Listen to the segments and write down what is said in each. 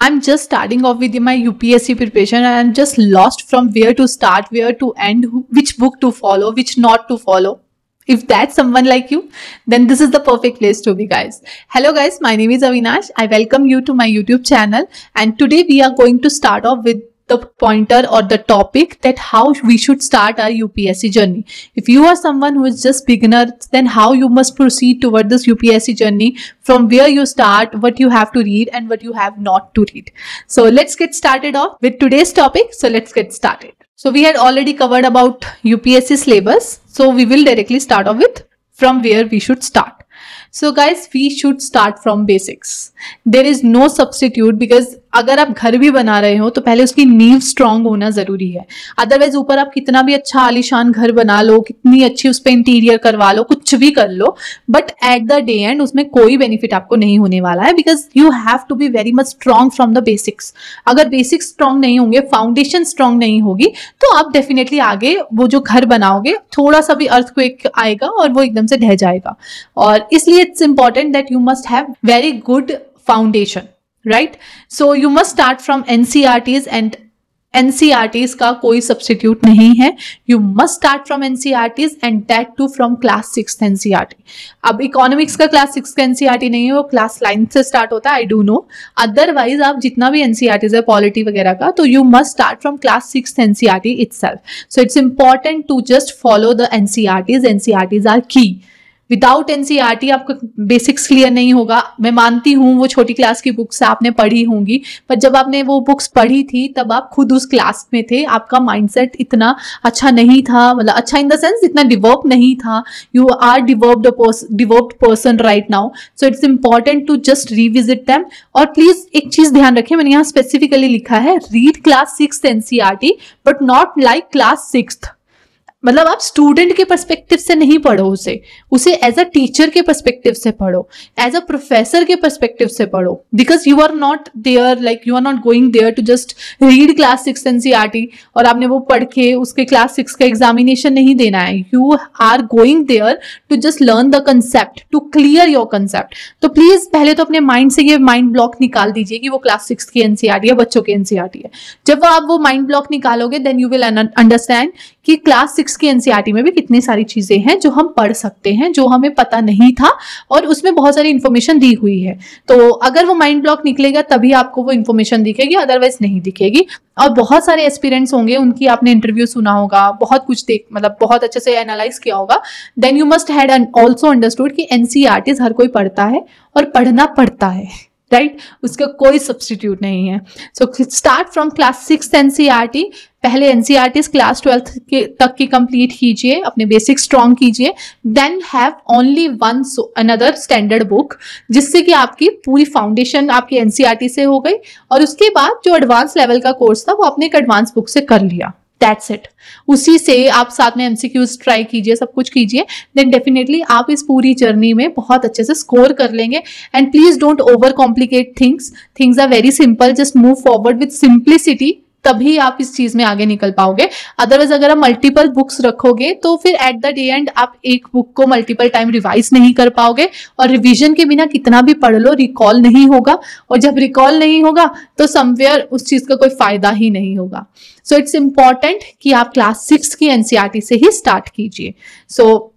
I'm just starting off with my UPSC preparation and I'm just lost from where to start, where to end, which book to follow, which not to follow. If that's someone like you, then this is the perfect place to be, guys. Hello guys, my name is Avinash. I welcome you to my YouTube channel, and today we are going to start off with the pointer or the topic that how we should start our UPSC journey. If you are someone who is just beginner, then how you must proceed toward this UPSC journey, from where you start, what you have to read and what you have not to read. So let's get started off with today's topic. So let's get started. So we had already covered about UPSC syllabus. So we will directly start off with from where we should start. So guys, we should start from basics. There is no substitute, because अगर आप घर भी बना रहे हो तो पहले उसकी नींव स्ट्रांग होना जरूरी है. अदरवाइज ऊपर आप कितना भी अच्छा आलीशान घर बना लो, कितनी अच्छी उस पर इंटीरियर करवा लो, कुछ भी कर लो, but at the day end उसमें कोई बेनिफिट आपको नहीं होने वाला है, because you have to be very much strong from the basics. अगर बेसिक्स स्ट्रांग नहीं होंगे, फाउंडेशन स्ट्रांग नहीं होगी, तो आप डेफिनेटली आगे वो जो घर बनाओगे, थोड़ा सा भी अर्थक्वेक आएगा और वो एकदम से ढह जाएगा. और इसलिए it's important that you must have very good foundation, right? So you must start from NCERTs, and NCERTs का कोई substitute नहीं है. You must start from NCERTs, and that too from class 6th NCERT. अब economics का class 6 का NCERT नहीं है, वो क्लास 9 से स्टार्ट होता है, आई डू नो. अदरवाइज आप जितना भी NCERTs है पॉलिटी वगैरह का, तो you must start from class 6th NCERT itself. So it's important to just follow the NCERTs. NCERTs are key. Without NCERT आपको बेसिक्स क्लियर नहीं होगा. मैं मानती हूँ वो छोटी क्लास की बुक्स आपने पढ़ी होंगी, पर जब आपने वो बुक्स पढ़ी थी तब आप खुद उस क्लास में थे, आपका माइंडसेट इतना अच्छा नहीं था, मतलब अच्छा इन द सेंस इतना डिवेलप नहीं था. You are developed person right now. So it's important to just revisit them. और प्लीज एक चीज ध्यान रखें, मैंने यहाँ स्पेसिफिकली लिखा है read class 6th NCERT, but not like class 6th. मतलब आप स्टूडेंट के पर्सपेक्टिव से नहीं पढ़ो उसे एज अ टीचर के पर्सपेक्टिव से पढ़ो, एज अ प्रोफेसर के पर्सपेक्टिव से पढ़ो, because you are not there, like you are not going there to just read class 6 NCERT और आपने वो पढ़ के उसके क्लास 6 का एग्जामिनेशन नहीं देना है. You are going there to just learn the concept, to clear your concept. तो प्लीज पहले तो अपने माइंड से ये माइंड ब्लॉक निकाल दीजिए कि वो क्लास 6 की एनसीईआरटी है, बच्चों की एनसीईआरटी है. जब आप वो माइंड ब्लॉक निकालोगे, देन यू विल अंडरस्टैंड कि क्लास 6 की एनसीईआरटी में भी कितनी सारी चीजें हैं जो हम पढ़ सकते हैं, जो हमें पता नहीं था, और उसमें बहुत सारी इंफॉर्मेशन दी हुई है. तो अगर वो माइंड ब्लॉक निकलेगा तभी आपको वो इंफॉर्मेशन दिखेगी, अदरवाइज नहीं दिखेगी. और बहुत सारे एस्पिरेंट्स होंगे, उनकी आपने इंटरव्यू सुना होगा, बहुत कुछ मतलब बहुत अच्छे से एनालाइज किया होगा. Then you must had also understood कि एनसीईआरटीज हर कोई पढ़ता है और पढ़ना पड़ता है, राइट? उसका कोई सब्सटीट्यूट नहीं है. So start from class 6th NCERT. पहले एनसीईआरटीज क्लास 12th तक की कंप्लीट कीजिए, अपने बेसिक स्ट्रॉन्ग कीजिए. Then have only one another standard book, जिससे कि आपकी पूरी फाउंडेशन आपकी एनसीईआरटी से हो गई, और उसके बाद जो एडवांस लेवल का कोर्स था वो आपने एक एडवांस बुक से कर लिया. That's it. उसी से आप साथ में एमसीक्यूज ट्राई कीजिए, सब कुछ कीजिए, देन डेफिनेटली आप इस पूरी जर्नी में बहुत अच्छे से स्कोर कर लेंगे. And please don't over complicate things are very simple. Just move forward with simplicity, तभी आप इस चीज में आगे निकल पाओगे. अदरवाइज अगर आप मल्टीपल बुक्स रखोगे तो फिर एट द डे एंड आप एक बुक को मल्टीपल टाइम रिवाइज नहीं कर पाओगे, और रिवीजन के बिना कितना भी पढ़ लो रिकॉल नहीं होगा, और जब रिकॉल नहीं होगा तो समवेयर उस चीज का कोई फायदा ही नहीं होगा. सो इट्स इंपॉर्टेंट कि आप क्लास 6 की एनसीईआरटी से ही स्टार्ट कीजिए. सो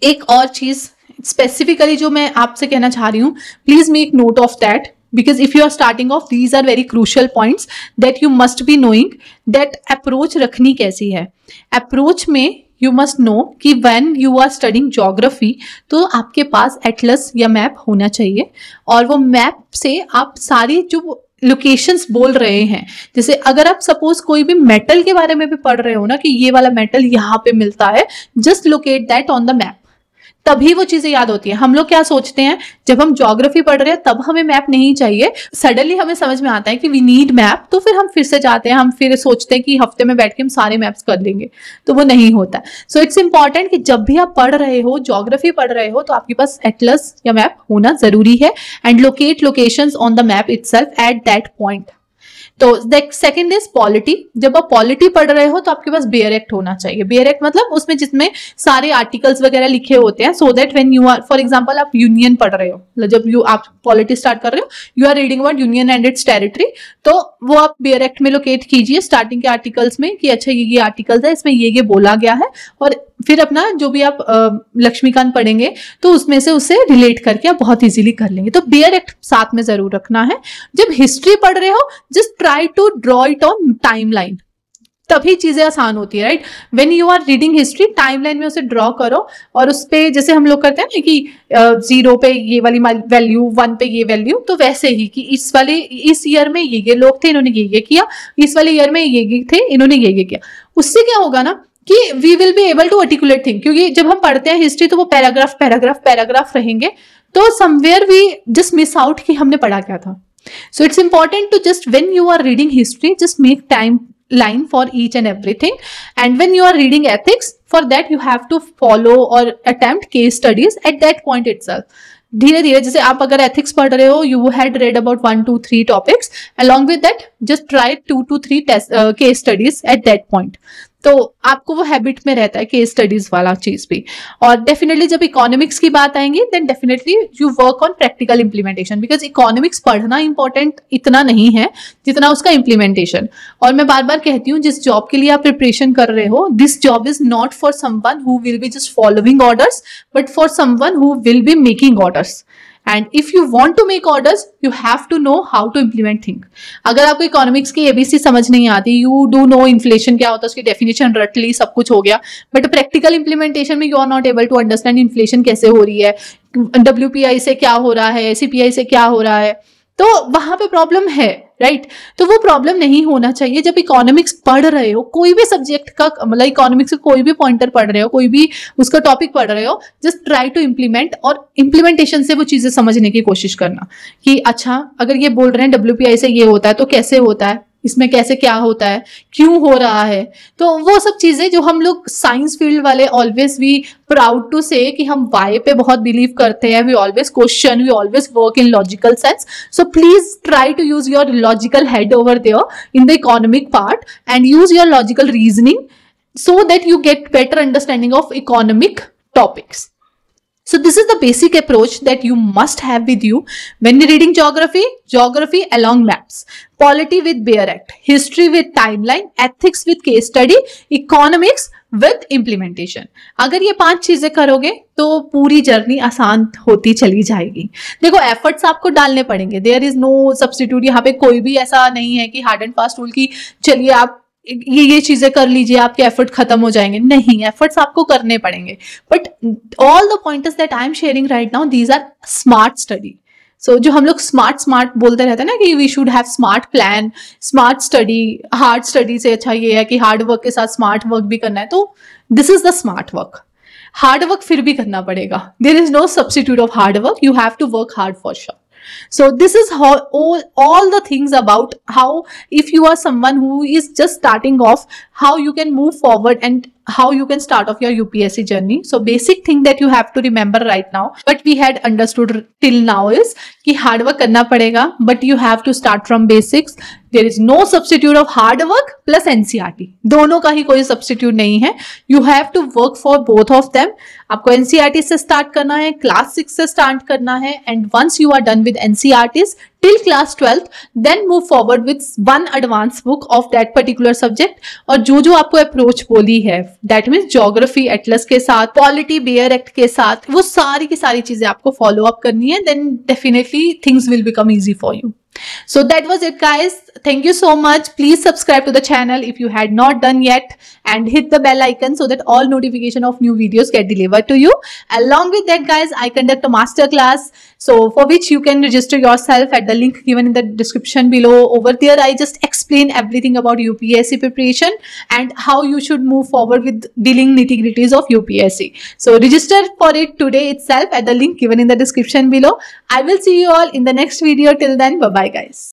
एक और चीज स्पेसिफिकली जो मैं आपसे कहना चाह रही हूँ, please make note of that, because if you are starting off, these are very crucial points that you must be knowing. that approach रखनी कैसी है. approach में you must know कि when you are studying geography, तो आपके पास Atlas या map होना चाहिए, और वो मैप से आप सारी जो लोकेशंस बोल रहे हैं, जैसे अगर आप सपोज कोई भी मेटल के बारे में भी पढ़ रहे हो ना, कि ये वाला मेटल यहाँ पे मिलता है, just locate that on the map, तभी वो चीजें याद होती है. हम लोग क्या सोचते हैं, जब हम ज्योग्राफी पढ़ रहे हैं तब हमें मैप नहीं चाहिए, सडनली हमें समझ में आता है कि वी नीड मैप, तो फिर हम फिर से जाते हैं, हम फिर सोचते हैं कि हफ्ते में बैठ के हम सारे मैप्स कर लेंगे, तो वो नहीं होता. सो इट्स इंपॉर्टेंट कि जब भी आप पढ़ रहे हो, ज्योग्राफी पढ़ रहे हो, तो आपके पास एटलस या मैप होना जरूरी है, and locate locations on the map itself at that point. तो सेकंड इज पॉलिटी। जब आप पॉलिटी पढ़ रहे हो तो आपके पास बेयर एक्ट होना चाहिए। बेयर एक्ट मतलब उसमें जिसमें सारे आर्टिकल्स वगैरह लिखे होते हैं, so that when you are, for example आप यूनियन पढ़ रहे हो, जब आप पॉलिटी स्टार्ट कर रहे हो, you are reading about union and its territory, तो वो आप बेयर एक्ट में लोकेट कीजिए स्टार्टिंग के आर्टिकल्स में कि अच्छा ये आर्टिकल्स है, इसमें ये बोला गया है, और फिर अपना जो भी आप लक्ष्मीकांत पढ़ेंगे तो उसमें से उससे रिलेट करके आप बहुत इजीली कर लेंगे। तो बेयर एक्ट साथ में जरूर रखना है। जब हिस्ट्री पढ़ रहे हो, just try to draw it on timeline, तभी चीजें आसान होती है, right. When you are reading history, timeline में उसे ड्रॉ करो, और उस पे जैसे हम लोग करते हैं ना कि 0 पे ये वाली वैल्यू, 1 पे ये वैल्यू, तो वैसे ही कि इस ईयर में ये लोग थे, इन्होंने ये किया, इस वाले ईयर में ये थे, इन्होंने ये किया। उससे क्या होगा ना कि we will be able to articulate thing, क्योंकि जब हम पढ़ते हैं हिस्ट्री तो वो पैराग्राफ रहेंगे, तो somewhere we just miss out कि हमने पढ़ा क्या था। So it's important to just when you are reading history, just make time line for each and everything, and when you are reading ethics, for that you have to follow or attempt case studies at that point itself. धीरे धीरे, जैसे आप अगर ethics पढ़ रहे हो, you had read about 1 to 3 topics, along with that just try 2 to 3 case studies at that point. तो आपको वो हैबिट में रहता है केस स्टडीज वाला चीज भी। और डेफिनेटली जब इकोनॉमिक्स की बात आएंगी, then definitely you work on practical implementation, because economics पढ़ना इंपॉर्टेंट इतना नहीं है जितना उसका इंप्लीमेंटेशन। और मैं बार बार कहती हूँ, जिस जॉब के लिए आप प्रिपरेशन कर रहे हो, this job is not for someone who will be just following orders, but for someone who will be making orders. And if you want to make orders, you have to know how to implement things. अगर आपको economics की ABC समझ नहीं आती, you do know inflation क्या होता है, उसकी डेफिनेशन रट ली, सब कुछ हो गया, बट प्रैक्टिकल इंप्लीमेंटेशन में you are not able to understand inflation कैसे हो रही है, WPI से क्या हो रहा है, CPI से क्या हो रहा है, तो वहां पे प्रॉब्लम है, राइट। तो वो प्रॉब्लम नहीं होना चाहिए। जब इकोनॉमिक्स पढ़ रहे हो, कोई भी सब्जेक्ट का, मतलब इकोनॉमिक्स का कोई भी पॉइंटर पढ़ रहे हो, कोई भी उसका टॉपिक पढ़ रहे हो, जस्ट ट्राई टू इम्प्लीमेंट, और इम्प्लीमेंटेशन से वो चीजें समझने की कोशिश करना कि अच्छा अगर ये बोल रहे हैं WPI से ये होता है तो कैसे होता है, इसमें कैसे क्या होता है, क्यों हो रहा है। तो वो सब चीजें जो हम लोग साइंस फील्ड वाले always we proud to say कि हम वाई पे बहुत बिलीव करते हैं, we always question, we always work in logical sense. So please try to use your logical head over there in the economic part and use your logical reasoning so that you get better understanding of economic topics. So this is the basic approach that you must have with you when you're reading geography along maps, polity with Bayer Act, history with timeline, ethics with case study, economics with implementation. अगर ये 5 चीजें करोगे तो पूरी journey आसान होती चली जाएगी। देखो एफर्ट्स आपको डालने पड़ेंगे, देयर इज नो सब्स्टिट्यूट। यहाँ पे कोई भी ऐसा नहीं है कि हार्ड एंड फास्ट रूल की चलिए आप ये चीजें कर लीजिए आपके एफर्ट खत्म हो जाएंगे, नहीं, एफर्ट्स आपको करने पड़ेंगे। But all the pointers that I am sharing right now, these are smart study. So जो हम लोग स्मार्ट बोलते रहते हैं ना कि we should have smart plan, smart study, hard study से अच्छा ये है कि हार्ड वर्क के साथ स्मार्ट वर्क भी करना है, तो this is the smart work. Hard work फिर भी करना पड़ेगा, there is no substitute of hard work, you have to work hard for sure. So this is how all the things about how, if you are someone who is just starting off, how you can move forward and how you can start off your UPSC journey. So basic thing that you have to remember right now, but we had understood till now is कि hard work करना पड़ेगा, but you have to start from basics. There is no substitute of hard work plus NCERT. दोनों का ही कोई substitute नहीं है. You have to work for both of them. आपको NCERT से start करना है, class 6 से start करना है, and once you are done with NCERTs till class 12th, then move forward with one advanced book of that particular subject. और जो आपको approach बोली है, that means geography atlas के साथ, polity Bayer Act के साथ, वो सारी की सारी चीजें आपको follow up करनी है, then definitely things will become easy for you. So that was it guys. Thank you so much. Please subscribe to the channel if you had not done yet and hit the bell icon so that all notification of new videos get delivered to you. Along with that guys, I conduct a master class, so for which you can register yourself at the link given in the description below. Over there I just explain everything about UPSC preparation and how you should move forward with dealing nitty-gritties of UPSC. So register for it today itself at the link given in the description below. I will see you all in the next video. Till then, bye bye guys.